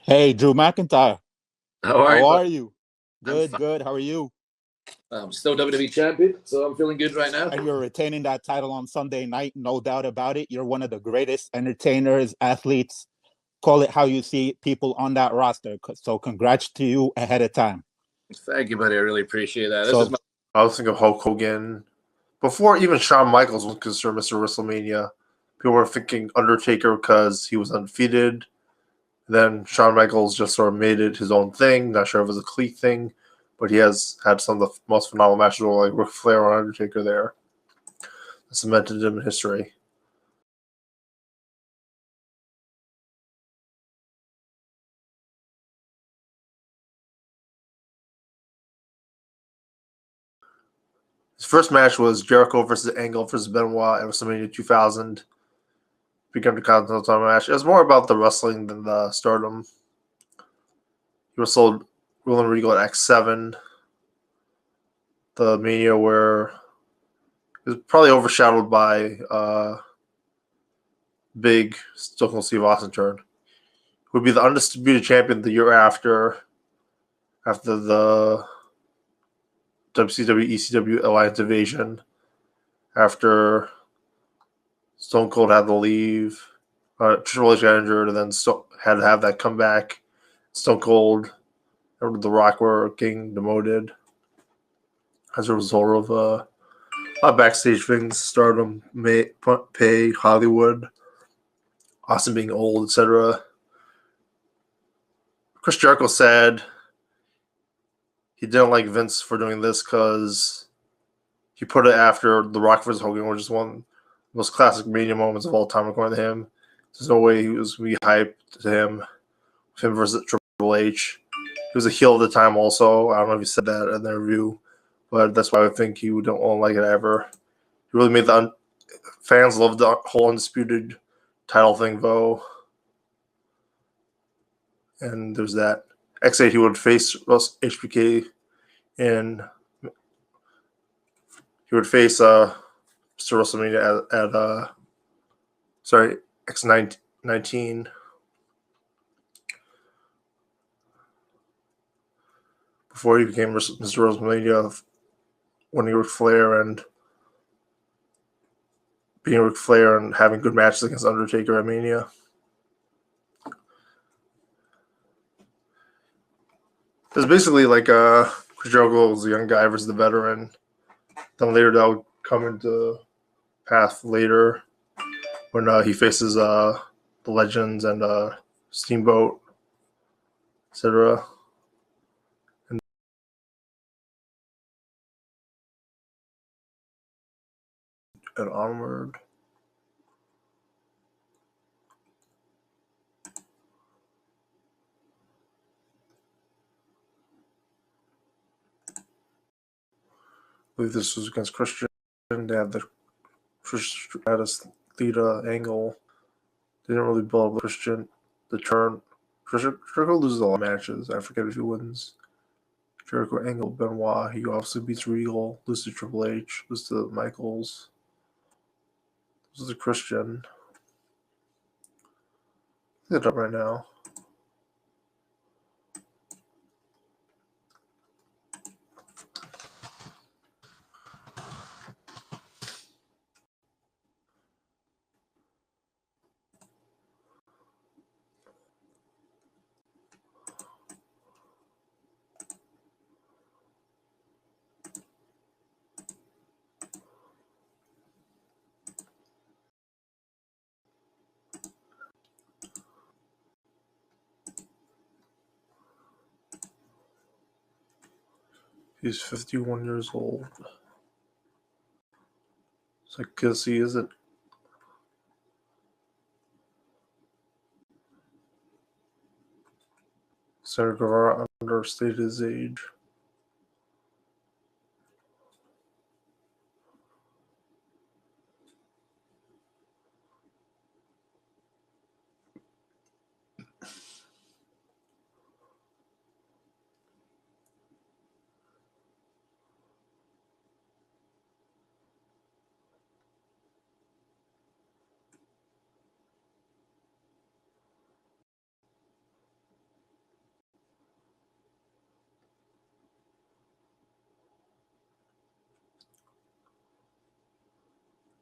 Hey, Drew McIntyre. How are How you, bud? are you? I'm Good, fine. good. How are you? I'm still WWE champion, so I'm feeling good right now. And you're retaining that title on Sunday night, no doubt about it. You're one of the greatest entertainers, athletes, call it how you see it, people on that roster. So congrats to you ahead of time. Thank you, buddy. I really appreciate that. So I was thinking of Hulk Hogan. Before even Shawn Michaels was considered Mr. WrestleMania, people were thinking Undertaker because he was undefeated. Then Shawn Michaels just sort of made it his own thing. Not sure if it was a clique thing, but he has had some of the most phenomenal matches with like Ric Flair or Undertaker there. Cemented him in history. His first match was Jericho versus Angle versus Benoit at WrestleMania 2000. Became the Continental match. It was more about the wrestling than the stardom. He wrestled Roland Regal at X7. The Mania where it was probably overshadowed by big Stone Cold Steve Austin turn. Would be the undisputed champion the year after the WCW ECW Alliance Invasion, after Stone Cold had to leave, Triple H got injured, and then had to have that comeback. Stone Cold and The Rock were getting demoted as a result of a lot of backstage things, stardom, pay, Hollywood, Austin being old, etc. Chris Jericho said he didn't like Vince for doing this because he put it after The Rock vs. Hogan, which is one of the most classic Mania moments of all time, according to him. There's no way he was going to be hyped to him versus Triple H. He was a heel at the time also. I don't know if he said that in the interview, but that's why I think he don't like it ever. He really made fans love the whole undisputed title thing, though. And there's that. X8, he would face HBK, and he would face Mr. WrestleMania at X19. Before he became Mr. WrestleMania, winning Ric Flair and being Ric Flair and having good matches against Undertaker at Mania. It's basically like Chris Jericho was a young guy versus the veteran. Then later that would come into path later when he faces the Legends and Steamboat, etc. And onward. I believe this was against Christian. They had the Stratus Theta angle. They didn't really build up Christian. The turn. Jericho loses a lot of matches. I forget if he wins. Jericho, Angle, Benoit. He obviously beats Regal. Loses to Triple H. Loses to Michaels. Loses to Christian. Look it up right now. He's 51 years old. So I guess he isn't. Sarah Guevara understated his age.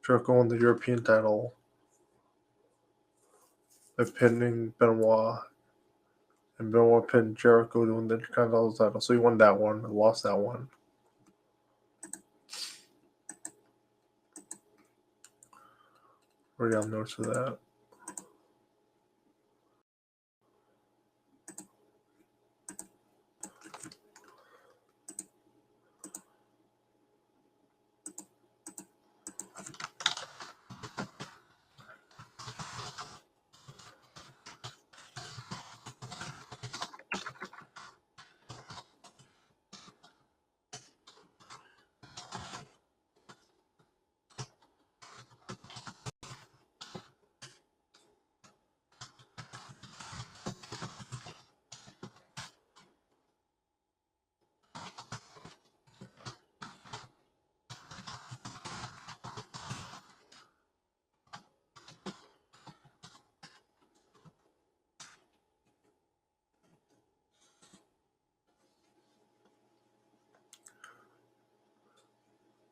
Jericho won the European title by pinning Benoit, and Benoit pinned Jericho to win the Intercontinental title. So he won that one and lost that one. Already on notes for that.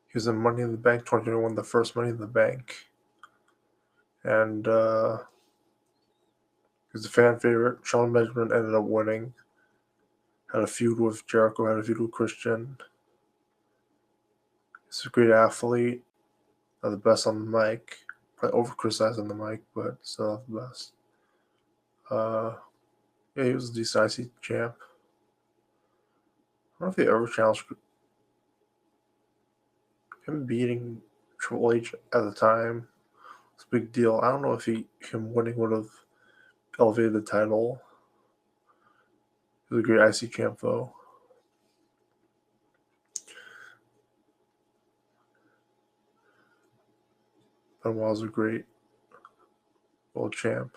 He was in Money in the Bank 2021, the first Money in the Bank. And he was a fan favorite. Shawn Benjamin ended up winning. Had a feud with Jericho, had a feud with Christian. He's a great athlete. Not the best on the mic. Probably over-criticized on the mic, but still not the best. Yeah, he was a decent IC champ. I don't know if he ever challenged him beating Triple H at the time. It's a big deal. I don't know if him winning would have elevated the title. He was a great IC champ, though. Benoit was a great world champ.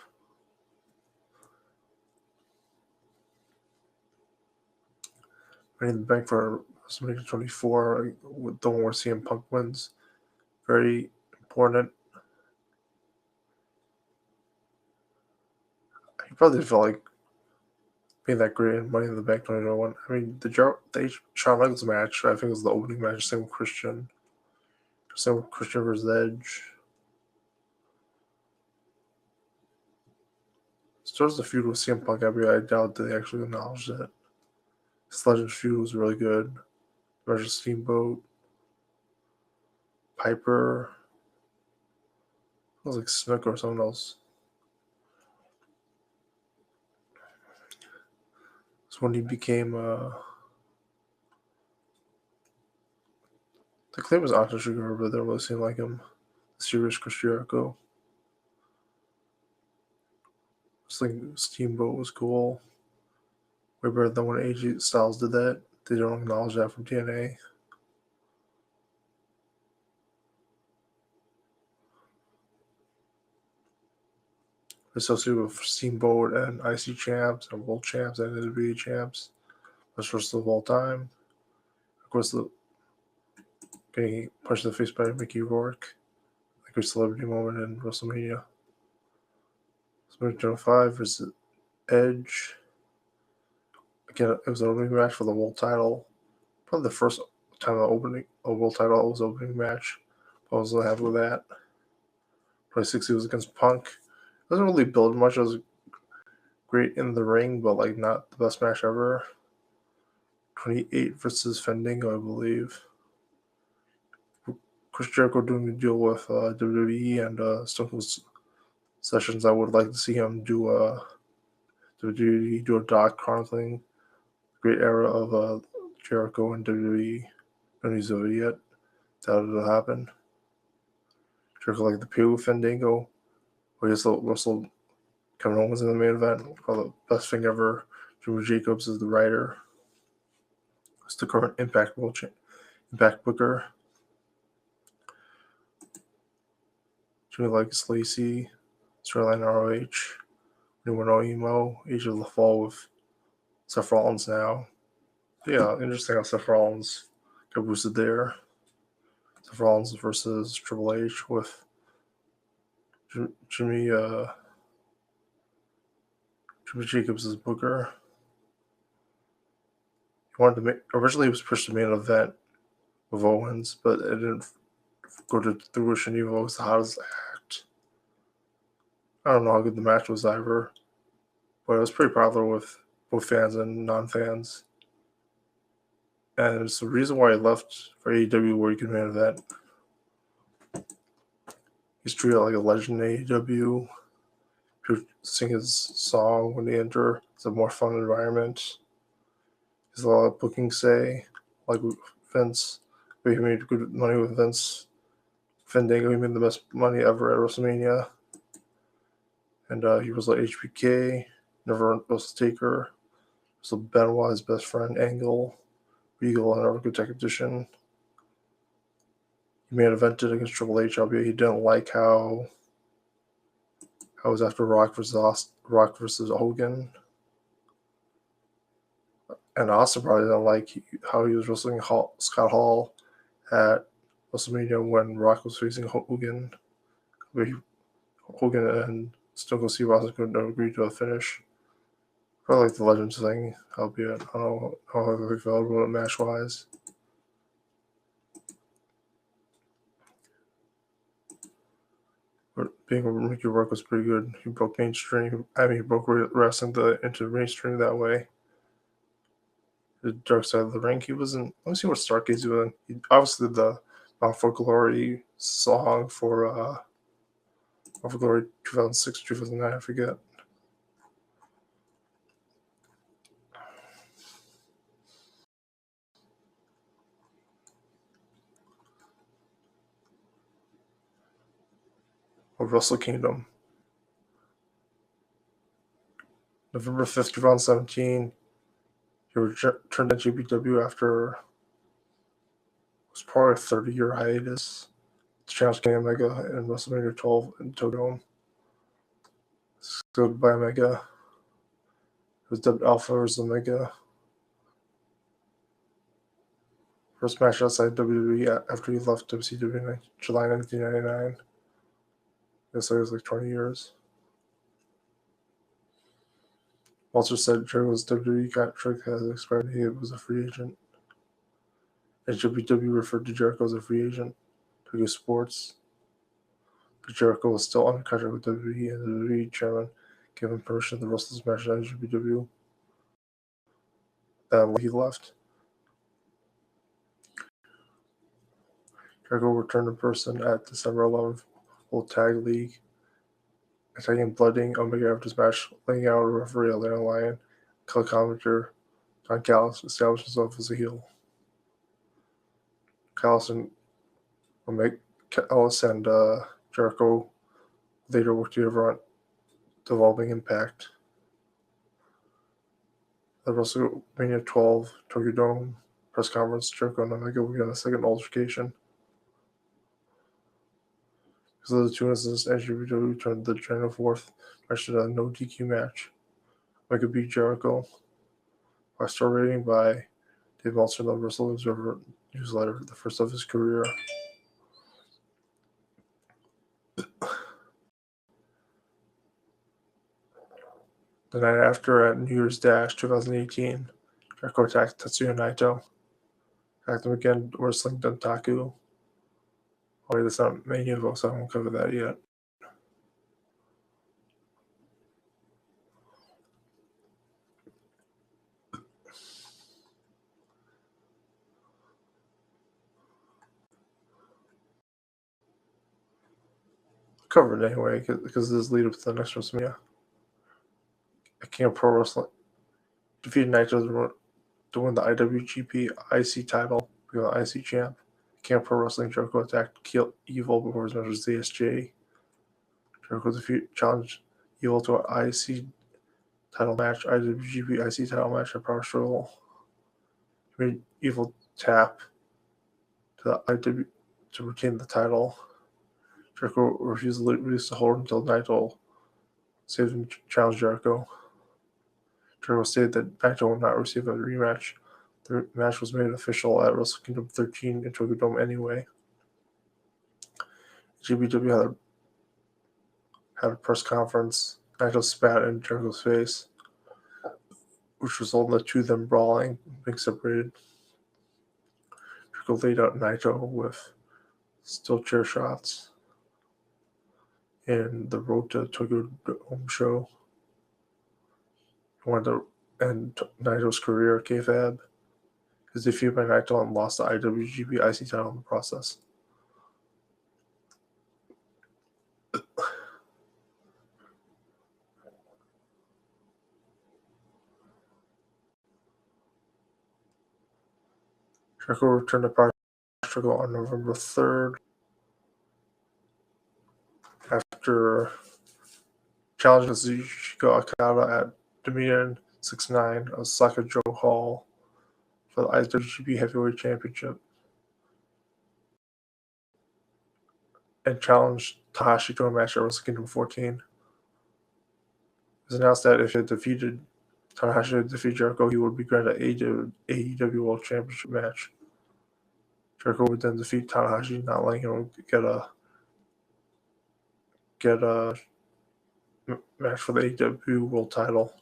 Money in the Bank for WrestleMania 24, with the one where CM Punk wins. Very important. He probably felt like being that great in Money in the Bank 2021. I mean, the Shawn Michaels match, I think, was the opening match. Same with Christian. Same with Christian versus Edge. Starts the feud with CM Punk. I doubt they actually acknowledged it. His Legends feud was really good. Versus Steamboat. Piper. It was like Snook or someone else. It's when he became the claim was Octo Sugar, but they don't really seem like him. Serious Chris Jericho. Wrestling Steamboat was cool. Way better than when AJ Styles did that. They don't acknowledge that from TNA. Associated with Steamboat and IC champs and world champs and NJPW champs. Best wrestler of all time. Of course, getting punched in the face by Mickey Rourke. A great celebrity moment in WrestleMania. WrestleMania 5 versus Edge. Again, it was an opening match for the world title. Probably the first time a world title was an opening match. I was really happy with that. Probably 60 was against Punk. It doesn't really build much. It was great in the ring, but like not the best match ever. 28 versus Fandango, I believe. Chris Jericho doing the deal with WWE and Stone Cold Sessions. I would like to see him do WWE, do a doc chronicling great era of Jericho and WWE. Don't use it yet. Doubt it'll happen. Jericho like the Pew Fandango, where he wrestled Kevin Owens in the main event. Probably the best thing ever. Jimmy Jacobs is the writer. It's the current Impact booker. Jimmy likes Lacey, Storyline ROH, Numero Emo, Age of the Fall with Seth Rollins now. Yeah, interesting how Seth Rollins got boosted there. Seth Rollins versus Triple H with Jimmy Jacobs as booker. He wanted to originally he was pushed to main event with Owens, but it didn't go to fruition, even though it was the hottest act. I don't know how good the match was either, but it was pretty popular with both fans and non-fans. And it's the reason why he left for AEW, where he could main event. He's treated like a legend in AEW. People sing his song when they enter. It's a more fun environment. There's a lot of booking say, like Vince. He made good money with Vince. Fandango, he made the best money ever at WrestleMania. And he was like HBK, never was Taker. So Benoit, his best friend, Angle, Regal, and never could take competition. He main evented against Triple H, albeit he didn't like how it was after Rock versus Hogan. And Austin probably didn't like how he was wrestling Scott Hall at WrestleMania when Rock was facing Hogan. Hogan and Stone Cold Steve Austin couldn't agree to a finish. Probably like the Legends thing, albeit I don't know how they felt about it match-wise. But being a Mickey Rourke was pretty good. He broke mainstream. He broke wrestling into mainstream that way. The Dark Side of the Ring. He wasn't. Let me see what Stargate's doing. He obviously did the Bound for Glory song for Bound for Glory 2006, 2009. I forget. Of Wrestle Kingdom. November 5th, 2017. He returned to NJPW after it was probably a 30-year hiatus. To challenge Kenny Omega in WrestleMania 12 in Tokyo. Goodbye Omega. It was dubbed Alpha versus Omega. First match outside WWE after he left WCW in July 1999. Guess it was like 20 years. Walter said Jericho's WWE contract has expired. He was a free agent. NJPW referred to Jericho as a free agent. Tokyo Sports. But Jericho was still on contract with WWE, and the WWE chairman gave him permission to wrestle this match at NJPW. Then he left. Jericho returned in person at December 11th, World Tag League, attacking Blooding Omega after his match, laying out a referee at Lion Lion. Color commentator Don Callis established himself as a heel. Callis and Jericho later worked together on Devolving Impact. The WrestleMania 12 Tokyo Dome press conference, Jericho and Omega were given a second altercation. Because of the two incidents, NJPW turned the January 4th match to a no DQ match. Omega beat Jericho. 5-star rating by Dave Meltzer in the Wrestle Observer newsletter, the first of his career. The night after, at New Year's Dash 2018, Jericho attacked Tetsuya Naito. Attacked him again, wrestling Dentaku. Oh, wait, that's not Mania, folks. I won't cover that yet. Cover it anyway, because this is lead up to the next WrestleMania. King of Pro Wrestling defeated Naito to win the IWGP IC title, become the IC champ. King of Pro Wrestling Jericho attacked Evil before his match with ZSJ. Jericho challenged Evil to an IC title match, IWGP IC title match at Power Struggle. He made Evil tap to the IW to retain the title. Jericho refused to release the hold until Naito saved him to challenge Jericho. Jericho stated that Naito would not receive a rematch. The match was made official at Wrestle Kingdom 13 in Tokyo Dome anyway. GBW had a press conference. Naito spat in Jericho's face, which resulted in the two of them brawling, being separated. Jericho laid out Naito with Still chair shots. And the Road to Tokyo Dome show. He wanted to end Naito's career at kayfabe. His defeat by Naito and lost the IWGP IC title in the process. Jericho returned to Power Struggle on November 3rd after challenging Kazuchika Okada at Dominion 6-9 Osaka Joe Hall for the IWGP Heavyweight Championship and challenged Tanahashi to a match at Wrestle Kingdom 14. It was announced that if he had defeated Jericho, he would be granted an AEW World Championship match. Jericho would then defeat Tanahashi, not letting him get a match for the AEW World title.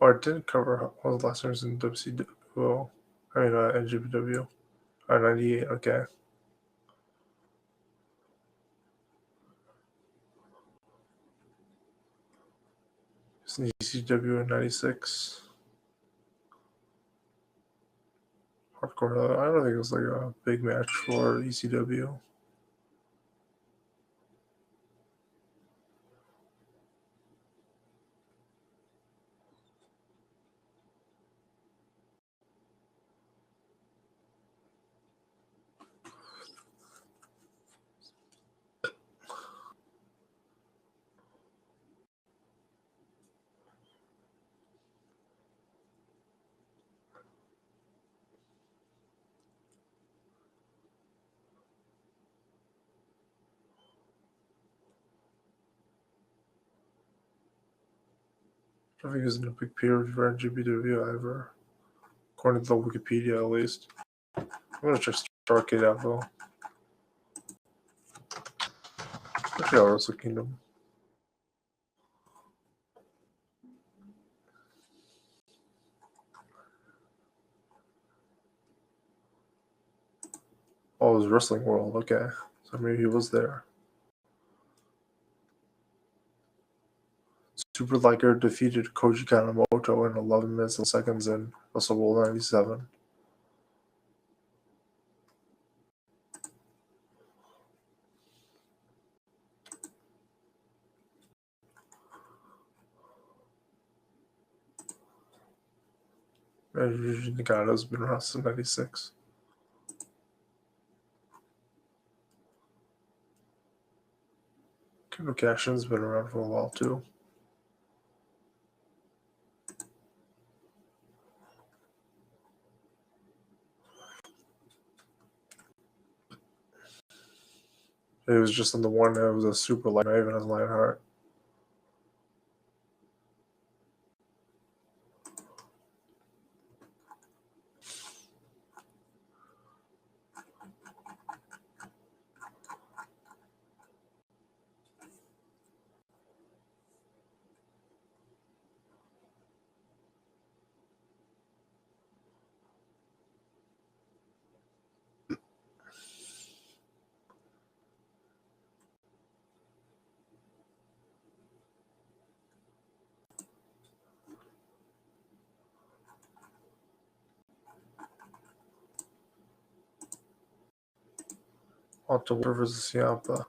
Or it didn't cover all the last winners in WCW. NJPW. 98, okay. It's in ECW in 96. Hardcore. I don't think it was like a big match for ECW. I don't think it was in a big period for NJPW ever. According to the Wikipedia, at least. I'm going to check Starcade out, though. Actually, I'll Wrestle Kingdom. Oh, it was Wrestling World. Okay. So maybe he was there. Super Liger defeated Koji Kanemoto in 11 minutes and seconds in Wrestle World 97. And Yuji Nagato's been around since 96. Kendo Cashin's been around for a while too. It was just in the one that was a super light, not even as Lionheart. On to Walter versus Ciampa.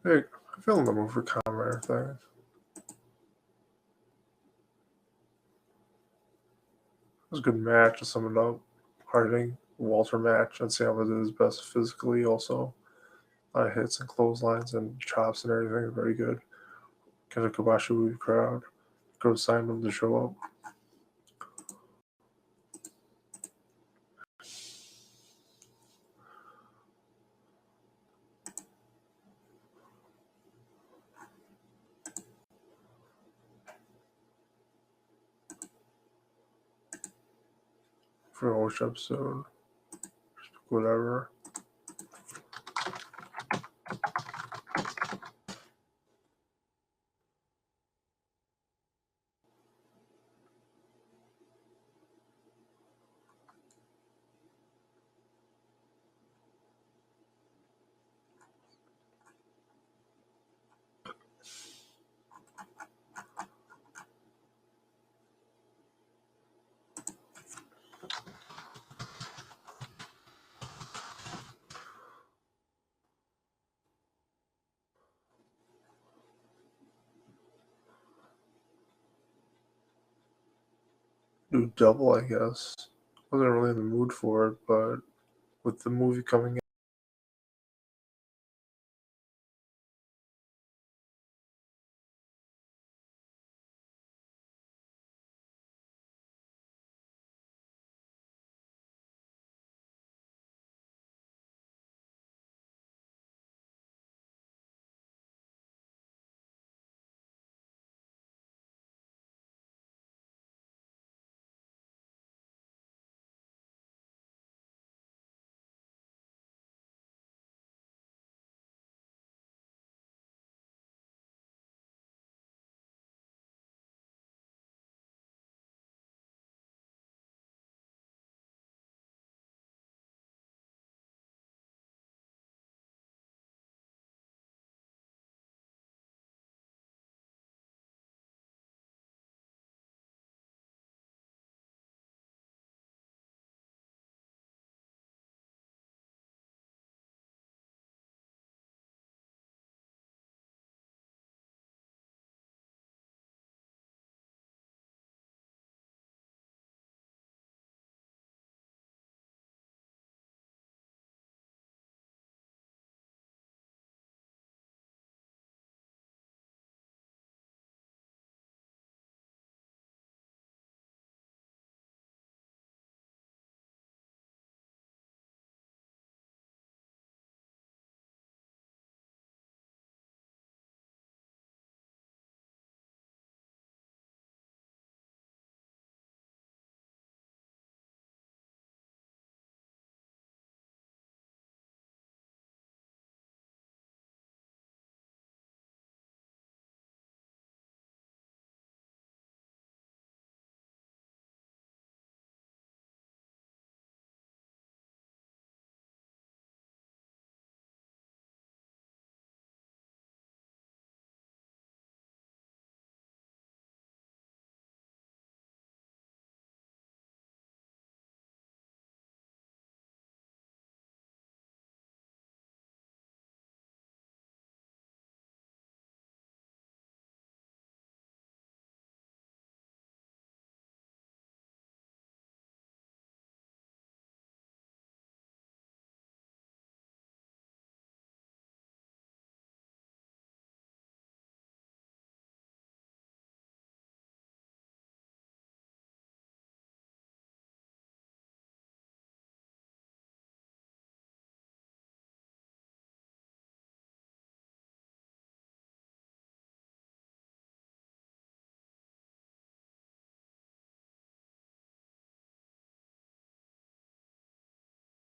Hey, I feel in the mood for combat things. It was a good match to sum it up. Harding, Walter match, and Ciampa did his best physically also. A lot of hits and clotheslines and chops and everything. Very good. Kenta Kobashi with the crowd. Go sign them to show up. For which episode. Whatever. Do double, I guess. Wasn't really in the mood for it, but with the movie coming